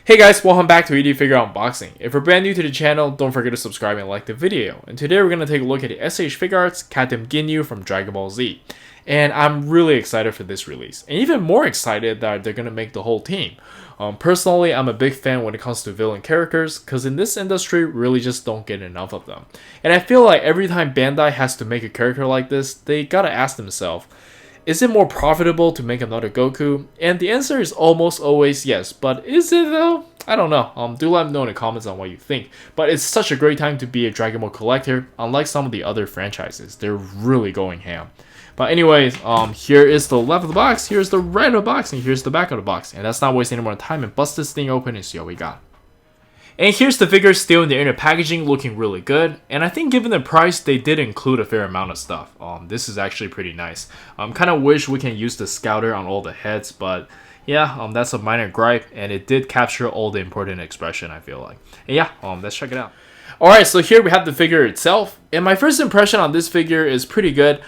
Hey guys, welcome back to S.H.Figuarts Unboxing. If you're brand new to the channel, don't forget to subscribe and like the video. And today we're going to take a look at the S.H.Figuarts Captain Ginyu from Dragon Ball Z. And I'm really excited for this release. And even more excited that they're going to make the whole team. Personally, I'm a big fan when it comes to villain characters, because in this industry, really just don't get enough of them. And I feel like every time Bandai has to make a character like this, they gotta ask themselves, is it more profitable to make another Goku? And the answer is almost always yes, but is it though? I don't know. Do let me know in the comments on what you think. But it's such a great time to be a Dragon Ball collector, unlike some of the other franchises. They're really going ham. But anyways, here is the left of the box, here's the right of the box, and here's the back of the box. And let's not waste any more time and bust this thing open and see what we got. And here's the figure still in the inner packaging, looking really good. And I think given the price, they did include a fair amount of stuff. This is actually pretty nice. Kind of wish we can use the scouter on all the heads, but yeah, that's a minor gripe, and it did capture all the important expression, I feel like. And yeah, let's check it out. Alright, so here we have the figure itself, and my first impression on this figure is pretty good.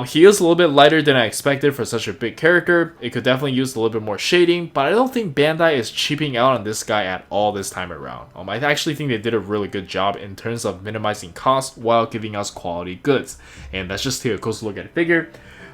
He is a little bit lighter than I expected for such a big character. It could definitely use a little bit more shading, but I don't think Bandai is cheaping out on this guy at all this time around. I actually think they did a really good job in terms of minimizing cost while giving us quality goods. And let's just take a closer look at the figure.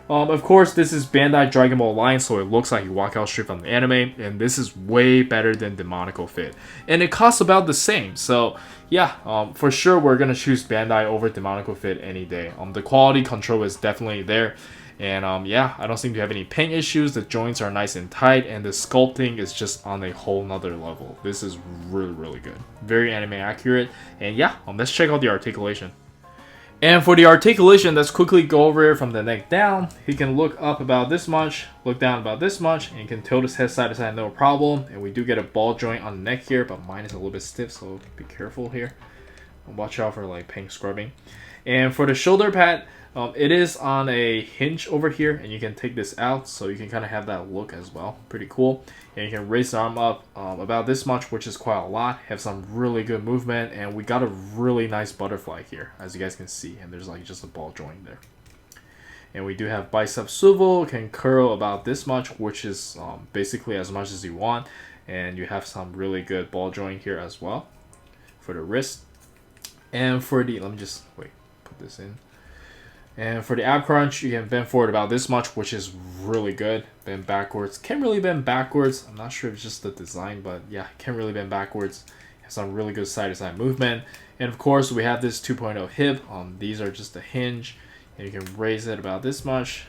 Of course, this is Bandai Dragon Ball line, so it looks like you walk out straight from the anime, and this is way better than Demonical Fit. And it costs about the same, so yeah, for sure we're gonna choose Bandai over Demonical Fit any day. The quality control is definitely there, and yeah, I don't seem to have any paint issues. The joints are nice and tight, and the sculpting is just on a whole nother level. This is really good, very anime accurate, and yeah, let's check out the articulation. And for the articulation, let's quickly go over it from the neck down. He can look up about this much, look down about this much, and he can tilt his head side to side no problem. And we do get a ball joint on the neck here, but mine is a little bit stiff, so be careful here. Watch out for like paint scrubbing. And for the shoulder pad, it is on a hinge over here, and you can take this out, so you can kind of have that look as well. Pretty cool. And you can raise the arm up about this much, which is quite a lot. Have some really good movement, and we got a really nice butterfly here, as you guys can see. And there's like just a ball joint there. And we do have bicep swivel, can curl about this much, which is basically as much as you want. And you have some really good ball joint here as well for the wrist. And for the, let me just wait, put this in. And for the ab crunch, you can bend forward about this much, which is really good. Bend backwards. Can't really bend backwards. I'm not sure if it's just the design, but yeah, can't really bend backwards. Have some really good side-to-side movement. And of course, we have this 2.0 hip. These are just a hinge. And you can raise it about this much.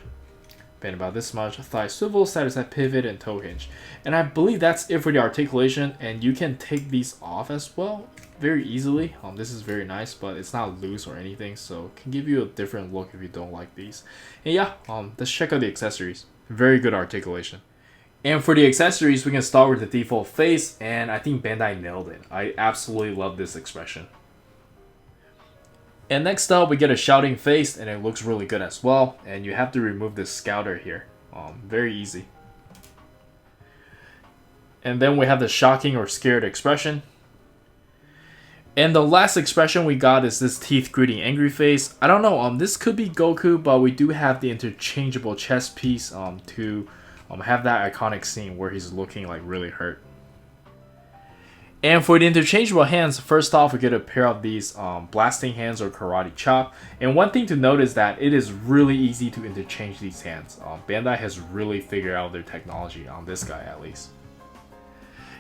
Bend about this much. Thigh swivel, side-to-side pivot, and toe hinge. And I believe that's it for the articulation. And you can take these off as well very easily. This is very nice, but it's not loose or anything, so it can give you a different look if you don't like these. And yeah, let's check out the accessories. Very good articulation. And for the accessories, we can start with the default face, and I think Bandai nailed it. I absolutely love this expression. And next up, we get a shouting face, and it looks really good as well. And you have to remove this scouter here. Very easy. And then we have the shocking or scared expression. And the last expression we got is this teeth gritting angry face. I don't know, this could be Goku, but we do have the interchangeable chest piece to have that iconic scene where he's looking like really hurt. And for the interchangeable hands, first off we get a pair of these blasting hands or karate chop. And one thing to note is that it is really easy to interchange these hands. Bandai has really figured out their technology on this guy at least.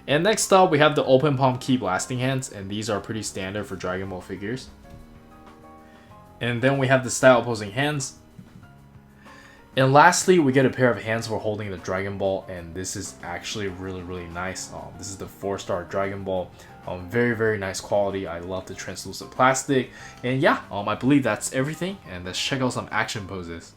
And next up, we have the open palm key blasting hands, and these are pretty standard for Dragon Ball figures. And then we have the style opposing hands. And lastly, we get a pair of hands for holding the Dragon Ball, and this is actually really nice. This is the 4-star Dragon Ball. Very nice quality. I love the translucent plastic. And yeah, I believe that's everything, and let's check out some action poses.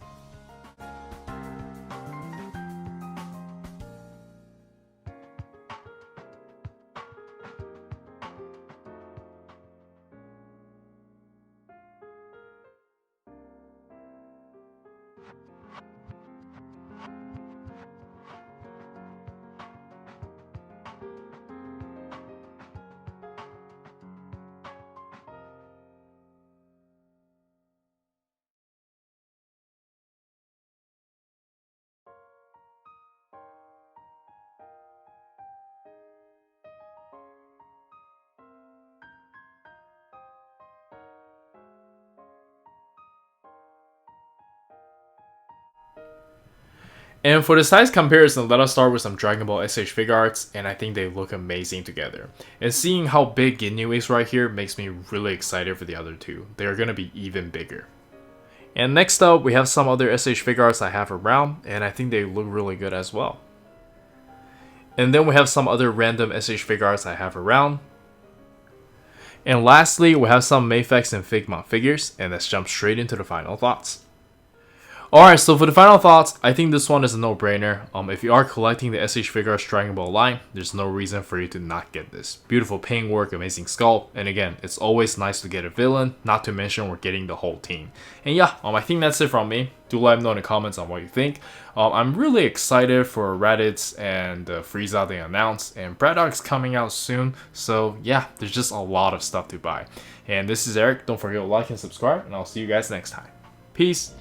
And for the size comparison, let us start with some Dragon Ball S.H.Figuarts, and I think they look amazing together. And seeing how big Ginyu is right here makes me really excited for the other two. They're gonna be even bigger. And next up, we have some other S.H.Figuarts I have around, and I think they look really good as well. And then we have some other random S.H.Figuarts I have around. And lastly, we have some Mayfex and Figma figures, and let's jump straight into the final thoughts. Alright, so for the final thoughts, I think this one is a no-brainer. If you are collecting the S.H.Figuarts Dragon Ball line, there's no reason for you to not get this. Beautiful paint work, amazing sculpt, and again, it's always nice to get a villain, not to mention we're getting the whole team. And yeah, I think that's it from me. Do let me know in the comments on what you think. I'm really excited for Raditz and Frieza they announced, and Braddock's coming out soon, so yeah, there's just a lot of stuff to buy. And this is Eric, don't forget to like and subscribe, and I'll see you guys next time. Peace!